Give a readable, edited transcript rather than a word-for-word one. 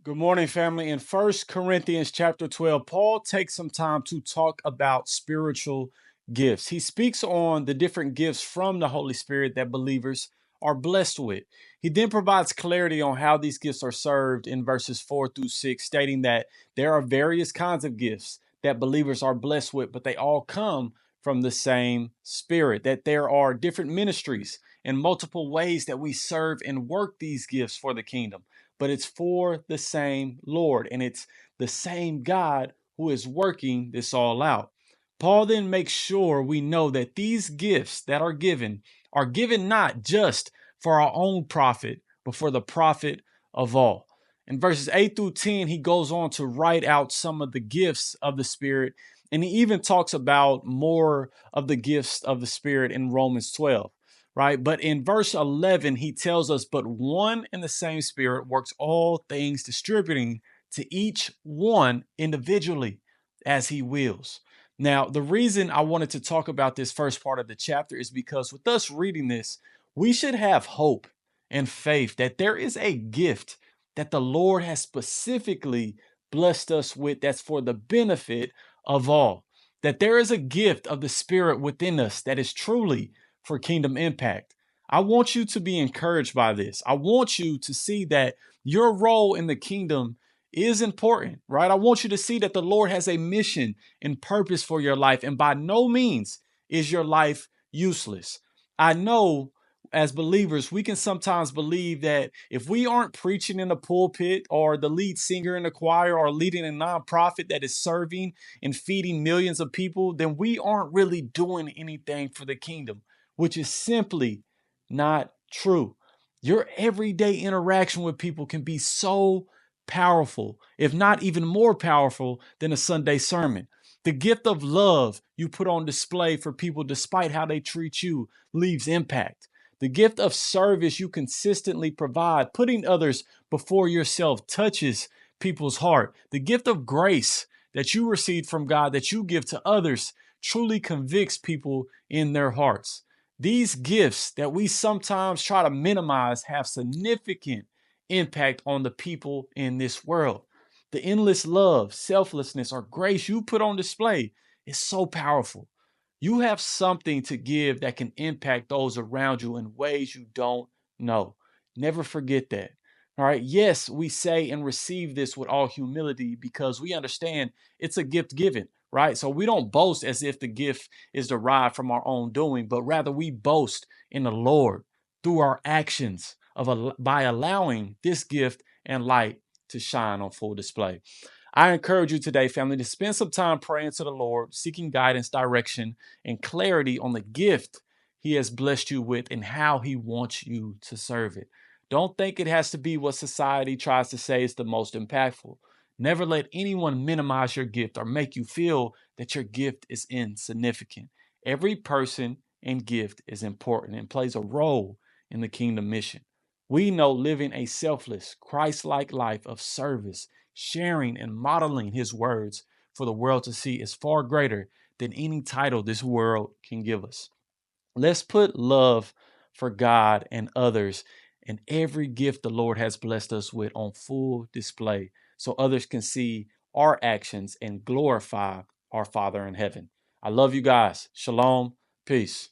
Good morning, family. In First Corinthians chapter 12, Paul takes some time to talk about spiritual gifts. He speaks on the different gifts from the Holy Spirit that believers are blessed with. He then provides clarity on how these gifts are served in verses 4 through 6, stating that there are various kinds of gifts that believers are blessed with, but they all come from the same Spirit, that there are different ministries and multiple ways that we serve and work these gifts for the kingdom, but it's for the same Lord and it's the same God who is working this all out. Paul then makes sure we know that these gifts that are given not just for our own profit, but for the profit of all. In verses 8 through 10, he goes on to write out some of the gifts of the Spirit, and he even talks about more of the gifts of the Spirit in Romans 12, right? But in verse 11, he tells us, but one and the same Spirit works all things, distributing to each one individually as he wills. Now, the reason I wanted to talk about this first part of the chapter is because with us reading this, we should have hope and faith that there is a gift that the Lord has specifically blessed us with that's for the benefit of all. That there is a gift of the Spirit within us that is truly for kingdom impact. I want you to be encouraged by this. I want you to see that your role in the kingdom is important, right? I want you to see that the Lord has a mission and purpose for your life, and by no means is your life useless. I know as believers, we can sometimes believe that if we aren't preaching in the pulpit or the lead singer in the choir or leading a nonprofit that is serving and feeding millions of people, then we aren't really doing anything for the kingdom, which is simply not true. Your everyday interaction with people can be so powerful, if not even more powerful than a Sunday sermon. The gift of love you put on display for people despite how they treat you leaves impact. The gift of service you consistently provide, putting others before yourself, touches people's heart. The gift of grace that you receive from God that you give to others truly convicts people in their hearts. These gifts that we sometimes try to minimize have significant impact on the people in this world. The endless love, selflessness, or grace you put on display is so powerful. You have something to give that can impact those around you in ways you don't know. Never forget that. All right. Yes, we say and receive this with all humility because we understand it's a gift given, right? So we don't boast as if the gift is derived from our own doing, but rather we boast in the Lord through our actions by allowing this gift and light to shine on full display. I encourage you today, family, to spend some time praying to the Lord, seeking guidance, direction, and clarity on the gift He has blessed you with and how He wants you to serve it. Don't think it has to be what society tries to say is the most impactful. Never let anyone minimize your gift or make you feel that your gift is insignificant. Every person and gift is important and plays a role in the kingdom mission. We know living a selfless, Christ like life of service, sharing, and modeling His words for the world to see is far greater than any title this world can give us. Let's put love for God and others and every gift the Lord has blessed us with on full display so others can see our actions and glorify our Father in heaven. I love you guys. Shalom. Peace.